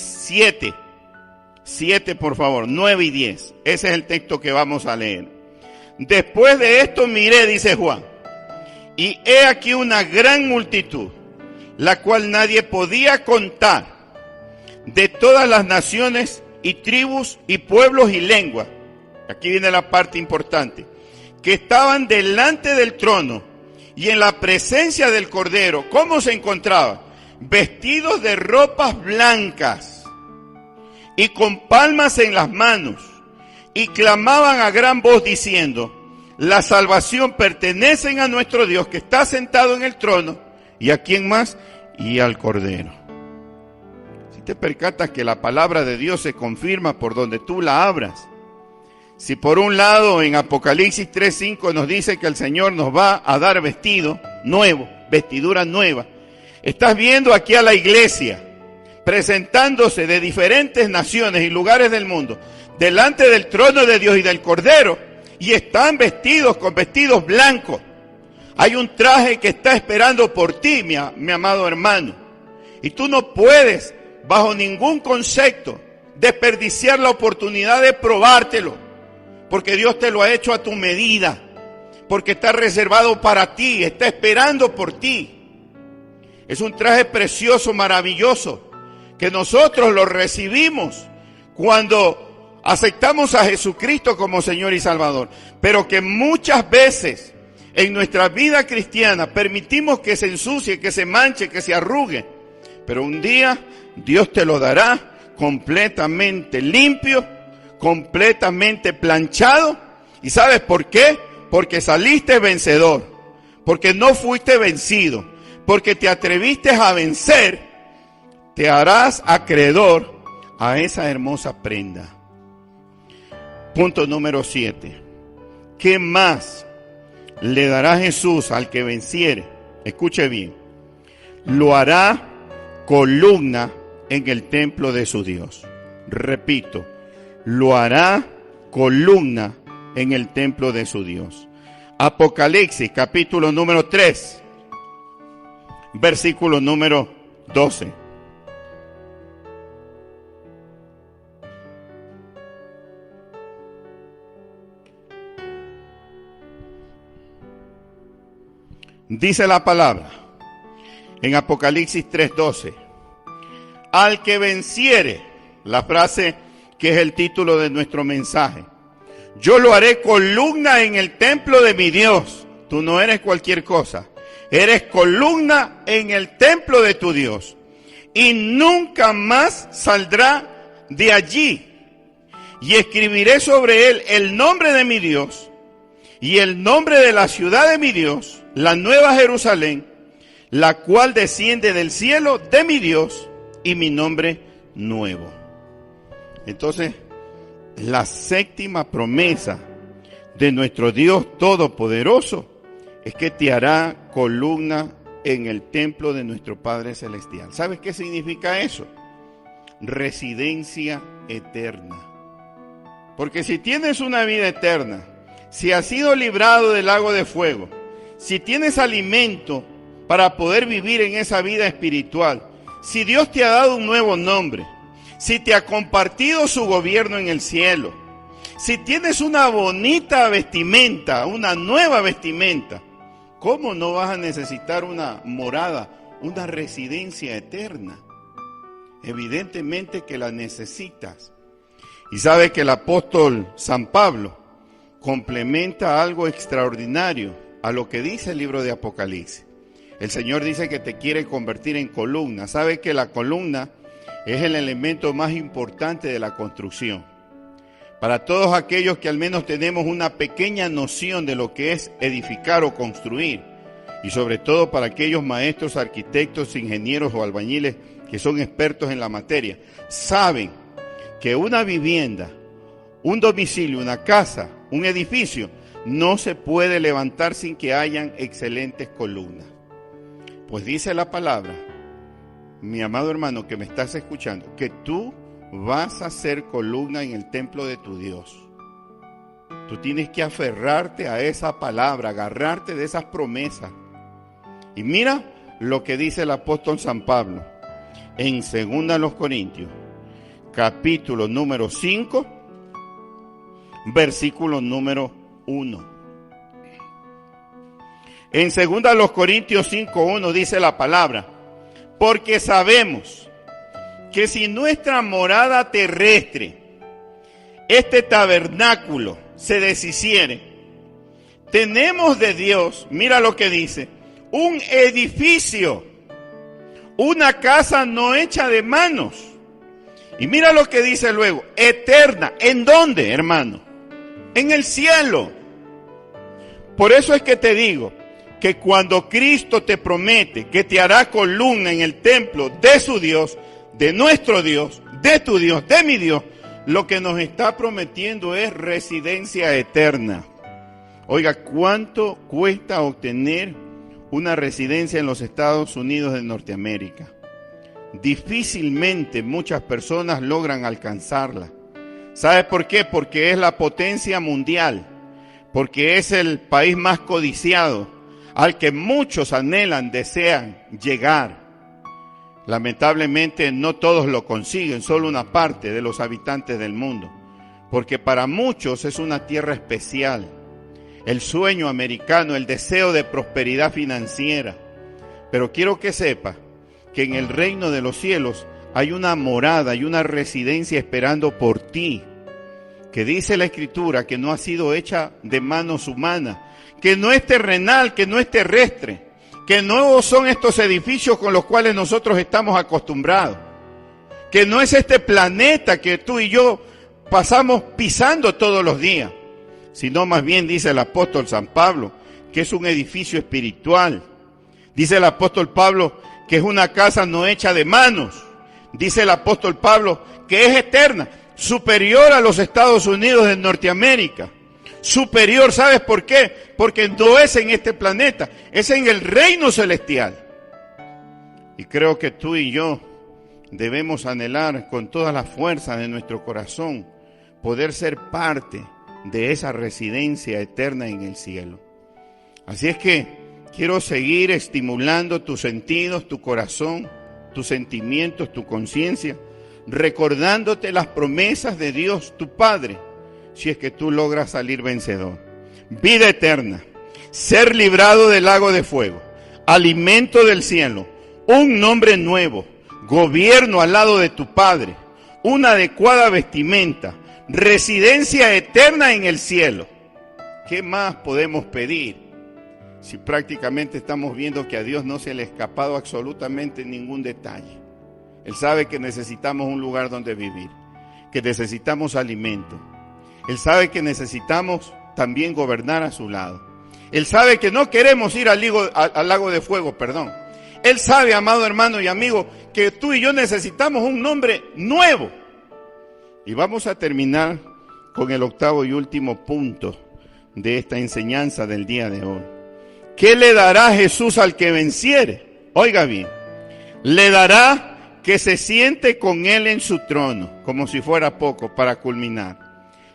7, por favor, 9 y 10. Ese es el texto que vamos a leer. Después de esto miré, dice Juan, y he aquí una gran multitud, la cual nadie podía contar, de todas las naciones y tribus y pueblos y lenguas. Aquí viene la parte importante, que estaban delante del trono y en la presencia del Cordero. ¿Cómo se encontraban? Vestidos de ropas blancas y con palmas en las manos, y clamaban a gran voz diciendo: la salvación pertenece a nuestro Dios que está sentado en el trono, ¿y a quién más? Y al Cordero. Si te percatas que la palabra de Dios se confirma por donde tú la abras. Si por un lado en Apocalipsis 3:5 nos dice que el Señor nos va a dar vestido nuevo, vestidura nueva, estás viendo aquí a la iglesia presentándose de diferentes naciones y lugares del mundo delante del trono de Dios y del Cordero, y están vestidos con vestidos blancos. Hay un traje que está esperando por ti, mi amado hermano, y tú no puedes bajo ningún concepto desperdiciar la oportunidad de probártelo, porque Dios te lo ha hecho a tu medida, porque está reservado para ti, está esperando por ti. Es un traje precioso, maravilloso, que nosotros lo recibimos cuando aceptamos a Jesucristo como Señor y Salvador, pero que muchas veces en nuestra vida cristiana permitimos que se ensucie, que se manche, que se arrugue, pero un día Dios te lo dará completamente limpio, completamente planchado. ¿Y sabes por qué? Porque saliste vencedor, porque no fuiste vencido, porque te atreviste a vencer. Te harás acreedor a esa hermosa prenda. Punto número 7. ¿Qué más le dará Jesús al que venciere? Escuche bien. Lo hará columna en el templo de su Dios. Repito, lo hará columna en el templo de su Dios. Apocalipsis, capítulo número 3, versículo número 12. Dice la palabra en Apocalipsis 3:12: al que venciere, la frase que es el título de nuestro mensaje, yo lo haré columna en el templo de mi Dios. Tú no eres cualquier cosa, eres columna en el templo de tu Dios, y nunca más saldrá de allí. Y escribiré sobre él el nombre de mi Dios y el nombre de la ciudad de mi Dios, la nueva Jerusalén, la cual desciende del cielo de mi Dios y mi nombre nuevo. Entonces, la séptima promesa de nuestro Dios Todopoderoso es que te hará columna en el templo de nuestro Padre Celestial. ¿Sabes qué significa eso? Residencia eterna. Porque si tienes una vida eterna, si has sido librado del lago de fuego, si tienes alimento para poder vivir en esa vida espiritual, si Dios te ha dado un nuevo nombre, si te ha compartido su gobierno en el cielo, si tienes una bonita vestimenta, una nueva vestimenta, ¿cómo no vas a necesitar una morada, una residencia eterna? Evidentemente que la necesitas. Y sabe que el apóstol San Pablo complementa algo extraordinario a lo que dice el libro de Apocalipsis. El Señor dice que te quiere convertir en columna. Sabe que la columna es el elemento más importante de la construcción. Para todos aquellos que al menos tenemos una pequeña noción de lo que es edificar o construir, y sobre todo para aquellos maestros, arquitectos, ingenieros o albañiles que son expertos en la materia, saben que una vivienda, un domicilio, una casa, un edificio, no se puede levantar sin que hayan excelentes columnas. Pues dice la palabra, mi amado hermano que me estás escuchando, que tú vas a ser columna en el templo de tu Dios. Tú tienes que aferrarte a esa palabra, agarrarte de esas promesas. Y mira lo que dice el apóstol San Pablo en 2 Corintios, capítulo número 5, versículo número 1. En 2 Corintios 5:1 dice la palabra, porque sabemos que si nuestra morada terrestre, este tabernáculo, se deshiciere, tenemos de Dios, mira lo que dice, un edificio, una casa no hecha de manos. Y mira lo que dice luego, eterna. ¿En dónde, hermano? En el cielo. Por eso es que te digo que cuando Cristo te promete que te hará columna en el templo de su Dios, de nuestro Dios, de tu Dios, de mi Dios, lo que nos está prometiendo es residencia eterna. Oiga, ¿cuánto cuesta obtener una residencia en los Estados Unidos de Norteamérica? Difícilmente muchas personas logran alcanzarla. ¿Sabes por qué? Porque es la potencia mundial, porque es el país más codiciado, al que muchos anhelan, desean llegar. Lamentablemente no todos lo consiguen, solo una parte de los habitantes del mundo, porque para muchos es una tierra especial. El sueño americano, el deseo de prosperidad financiera. Pero quiero que sepa que en el reino de los cielos hay una morada y una residencia esperando por ti, que dice la Escritura que no ha sido hecha de manos humanas, que no es terrenal, que no es terrestre, que no son estos edificios con los cuales nosotros estamos acostumbrados, que no es este planeta que tú y yo pasamos pisando todos los días, sino más bien, dice el apóstol San Pablo, que es un edificio espiritual. Dice el apóstol Pablo que es una casa no hecha de manos. Dice el apóstol Pablo que es eterna, superior a los Estados Unidos de Norteamérica. Superior, ¿sabes por qué? Porque no es en este planeta, es en el reino celestial. Y creo que tú y yo debemos anhelar con toda la fuerza de nuestro corazón poder ser parte de esa residencia eterna en el cielo. Así es que quiero seguir estimulando tus sentidos, tu corazón, tus sentimientos, tu conciencia, recordándote las promesas de Dios, tu Padre, si es que tú logras salir vencedor. Vida eterna, ser librado del lago de fuego, alimento del cielo, un nombre nuevo, gobierno al lado de tu Padre, una adecuada vestimenta, residencia eterna en el cielo. ¿Qué más podemos pedir? Si prácticamente estamos viendo que a Dios no se le ha escapado absolutamente ningún detalle. Él sabe que necesitamos un lugar donde vivir, que necesitamos alimento. Él sabe que necesitamos también gobernar a su lado. Él sabe que no queremos ir al lago de fuego, Él sabe, amado hermano y amigo, que tú y yo necesitamos un nombre nuevo. Y vamos a terminar con el octavo y último punto de esta enseñanza del día de hoy. ¿Qué le dará Jesús al que venciere? Oiga bien, le dará que se siente con él en su trono, como si fuera poco, para culminar.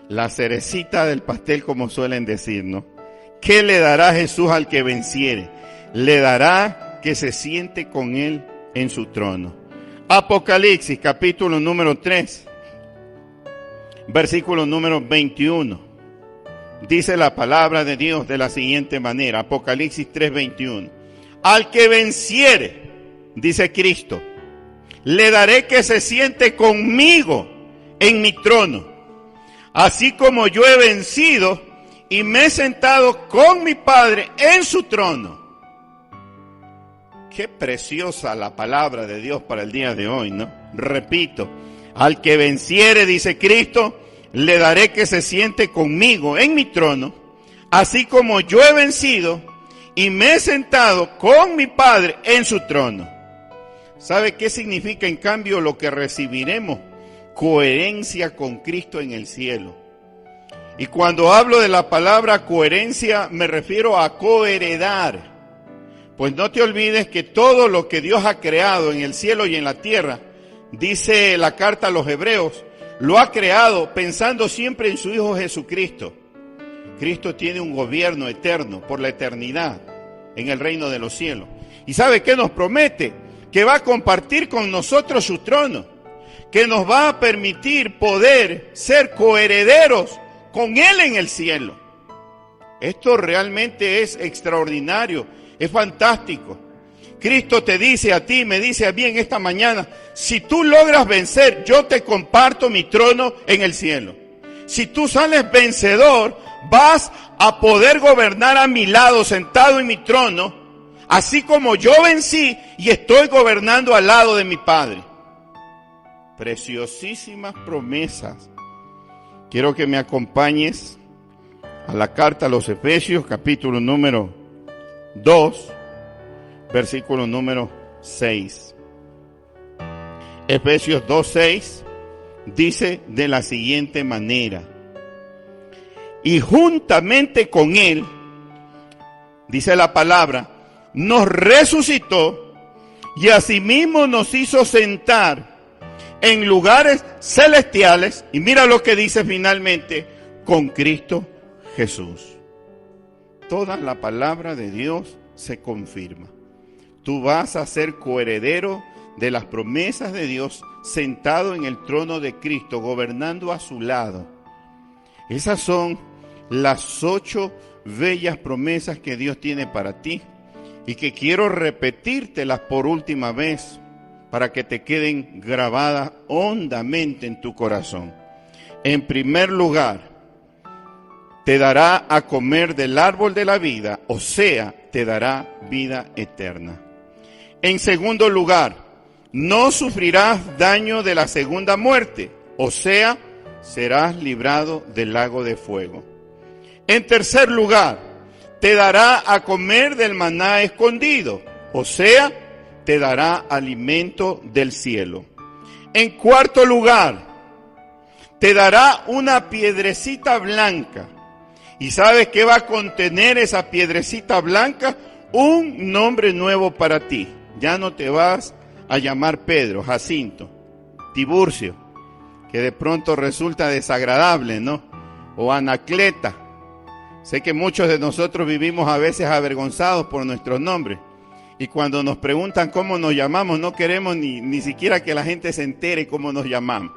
La cerecita del pastel, como suelen decir, ¿no? ¿Qué le dará Jesús al que venciere? Le dará que se siente con él en su trono. Apocalipsis, capítulo número 3, versículo número 21. Dice la palabra de Dios de la siguiente manera, Apocalipsis 3:21. Al que venciere, dice Cristo, le daré que se siente conmigo en mi trono, así como yo he vencido y me he sentado con mi Padre en su trono. Qué preciosa la palabra de Dios para el día de hoy, ¿no? Repito, al que venciere, dice Cristo, le daré que se siente conmigo en mi trono, así como yo he vencido y me he sentado con mi Padre en su trono. ¿Sabe qué significa en cambio lo que recibiremos? Coherencia con Cristo en el cielo. Y cuando hablo de la palabra coherencia me refiero a coheredar. Pues no te olvides que todo lo que Dios ha creado en el cielo y en la tierra, dice la carta a los Hebreos, lo ha creado pensando siempre en su Hijo Jesucristo. Cristo tiene un gobierno eterno por la eternidad en el reino de los cielos. ¿Y sabe qué nos promete? Que va a compartir con nosotros su trono, que nos va a permitir poder ser coherederos con Él en el cielo. Esto realmente es extraordinario, es fantástico. Cristo te dice a ti, me dice a mí en esta mañana, si tú logras vencer, yo te comparto mi trono en el cielo. Si tú sales vencedor, vas a poder gobernar a mi lado, sentado en mi trono, así como yo vencí y estoy gobernando al lado de mi Padre. Preciosísimas promesas. Quiero que me acompañes a la carta a los Efesios, capítulo número 2, versículo número 6. Efesios 2:6 dice de la siguiente manera: y juntamente con Él, dice la palabra, nos resucitó y asimismo nos hizo sentar en lugares celestiales, y mira lo que dice finalmente, con Cristo Jesús. Toda la palabra de Dios se confirma. Tú vas a ser coheredero de las promesas de Dios, sentado en el trono de Cristo, gobernando a su lado. Esas son las 8 bellas promesas que Dios tiene para ti y que quiero repetírtelas por última vez para que te queden grabadas hondamente en tu corazón. En primer lugar, te dará a comer del árbol de la vida, o sea, te dará vida eterna. En segundo lugar, no sufrirás daño de la segunda muerte, o sea, serás librado del lago de fuego. En tercer lugar, te dará a comer del maná escondido, o sea, te dará alimento del cielo. En cuarto lugar, te dará una piedrecita blanca. ¿Y sabes qué va a contener esa piedrecita blanca? Un nombre nuevo para ti. Ya no te vas a llamar Pedro, Jacinto, Tiburcio, que de pronto resulta desagradable, ¿no? O Anacleta. Sé que muchos de nosotros vivimos a veces avergonzados por nuestros nombres. Y cuando nos preguntan cómo nos llamamos, no queremos ni siquiera que la gente se entere cómo nos llamamos.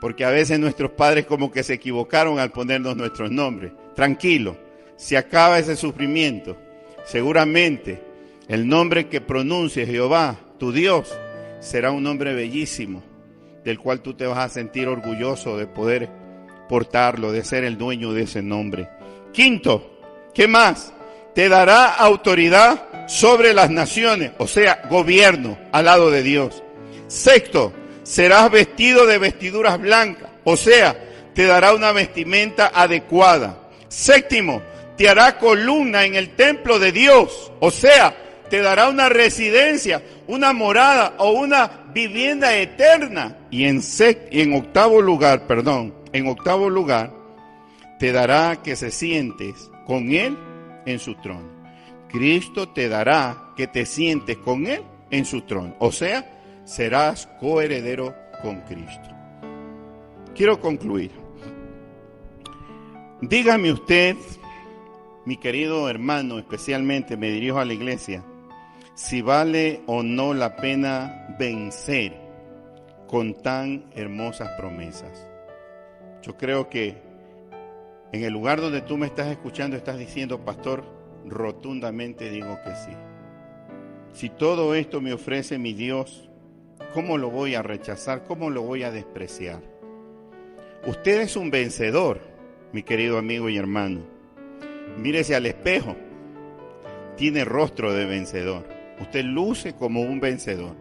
Porque a veces nuestros padres como que se equivocaron al ponernos nuestros nombres. Tranquilo, se acaba ese sufrimiento. Seguramente el nombre que pronuncie Jehová, tu Dios, será un nombre bellísimo, del cual tú te vas a sentir orgulloso de poder portarlo, de ser el dueño de ese nombre. Quinto, ¿qué más? Te dará autoridad sobre las naciones, o sea, gobierno al lado de Dios. Sexto, serás vestido de vestiduras blancas, o sea, te dará una vestimenta adecuada. Séptimo, te hará columna en el templo de Dios, o sea, te dará una residencia, una morada o una vivienda eterna. Y en octavo lugar, te dará que se sientes con Él en su trono. Cristo te dará que te sientes con Él en su trono. O sea, serás coheredero con Cristo. Quiero concluir. Dígame usted, mi querido hermano, especialmente me dirijo a la iglesia, si vale o no la pena vencer con tan hermosas promesas. Yo creo que en el lugar donde tú me estás escuchando estás diciendo, pastor, rotundamente digo que sí. Si todo esto me ofrece mi Dios, ¿cómo lo voy a rechazar? ¿Cómo lo voy a despreciar? Usted es un vencedor, mi querido amigo y hermano. Mírese al espejo. Tiene rostro de vencedor. Usted luce como un vencedor.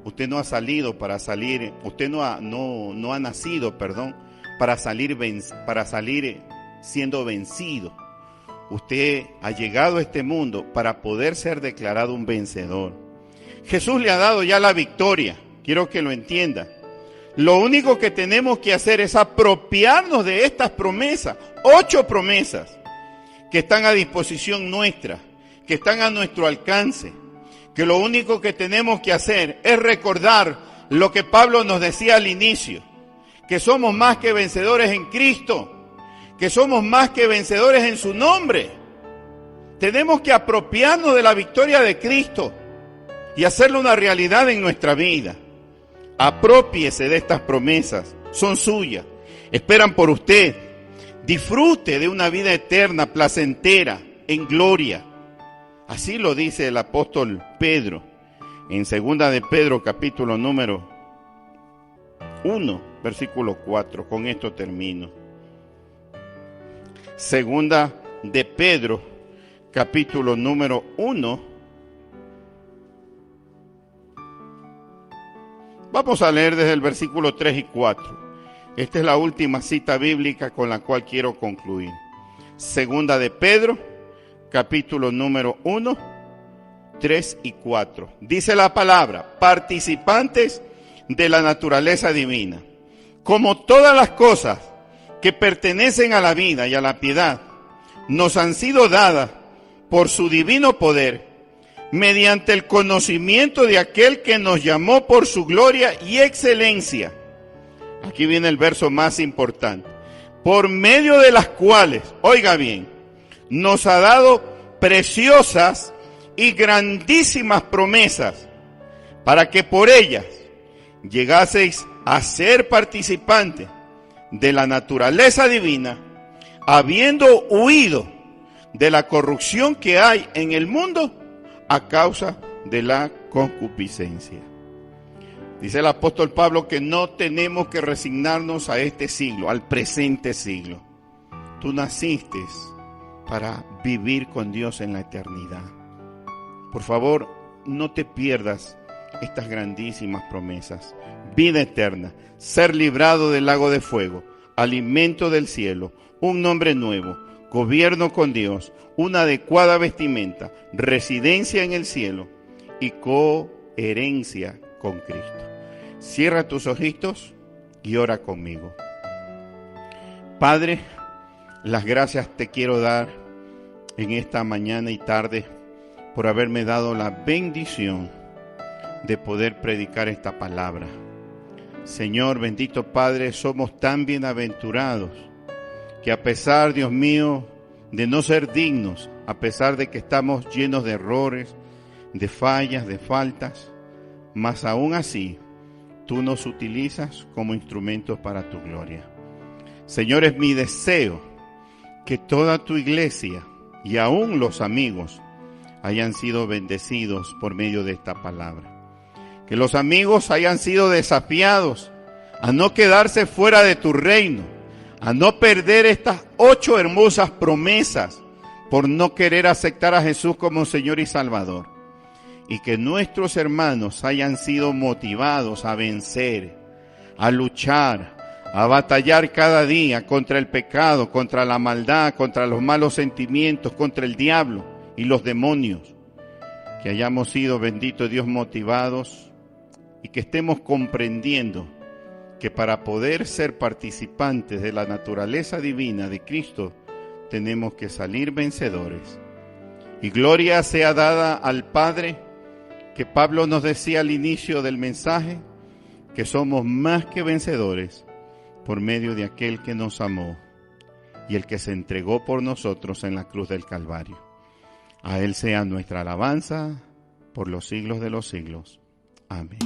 Usted no ha salido para salir, usted no ha nacido, para salir siendo vencido. Usted ha llegado a este mundo para poder ser declarado un vencedor. Jesús le ha dado ya la victoria. Quiero que lo entienda. Lo único que tenemos que hacer es apropiarnos de estas promesas. 8 promesas que están a disposición nuestra, que están a nuestro alcance. Que lo único que tenemos que hacer es recordar lo que Pablo nos decía al inicio. Que somos más que vencedores en Cristo. Que somos más que vencedores en su nombre. Tenemos que apropiarnos de la victoria de Cristo y hacerlo una realidad en nuestra vida. Aprópiese de estas promesas, son suyas, esperan por usted. Disfrute de una vida eterna, placentera, en gloria. Así lo dice el apóstol Pedro en segunda de Pedro, capítulo número 1, versículo 4. Con esto termino. Segunda de Pedro, capítulo número 1. Vamos a leer desde el versículo 3 y 4. Esta es la última cita bíblica con la cual quiero concluir. Segunda de Pedro, capítulo número 1, 3 y 4. Dice la palabra, participantes de la naturaleza divina. Como todas las cosas que pertenecen a la vida y a la piedad, nos han sido dadas por su divino poder, mediante el conocimiento de aquel que nos llamó por su gloria y excelencia. Aquí viene el verso más importante. Por medio de las cuales, oiga bien, nos ha dado preciosas y grandísimas promesas, para que por ellas llegaseis a ser participantes de la naturaleza divina, habiendo huido de la corrupción que hay en el mundo a causa de la concupiscencia. Dice el apóstol Pablo que no tenemos que resignarnos a este siglo, al presente siglo. Tú naciste para vivir con Dios en la eternidad. Por favor, no te pierdas estas grandísimas promesas. Vida eterna, ser librado del lago de fuego, alimento del cielo, un nombre nuevo, gobierno con Dios, una adecuada vestimenta, residencia en el cielo y coherencia con Cristo. Cierra tus ojitos y ora conmigo. Padre, las gracias te quiero dar en esta mañana y tarde por haberme dado la bendición de poder predicar esta palabra. Señor, bendito Padre, somos tan bienaventurados que a pesar, Dios mío, de no ser dignos, a pesar de que estamos llenos de errores, de fallas, de faltas, mas aún así, tú nos utilizas como instrumentos para tu gloria. Señor, es mi deseo que toda tu iglesia y aún los amigos hayan sido bendecidos por medio de esta palabra. Que los amigos hayan sido desafiados a no quedarse fuera de tu reino, a no perder estas 8 hermosas promesas por no querer aceptar a Jesús como Señor y Salvador. Y que nuestros hermanos hayan sido motivados a vencer, a luchar, a batallar cada día contra el pecado, contra la maldad, contra los malos sentimientos, contra el diablo y los demonios. que hayamos sido, bendito Dios, motivados y que estemos comprendiendo que para poder ser participantes de la naturaleza divina de Cristo, tenemos que salir vencedores. Y gloria sea dada al Padre, que Pablo nos decía al inicio del mensaje, que somos más que vencedores por medio de aquel que nos amó y el que se entregó por nosotros en la cruz del Calvario. A Él sea nuestra alabanza por los siglos de los siglos. Amén.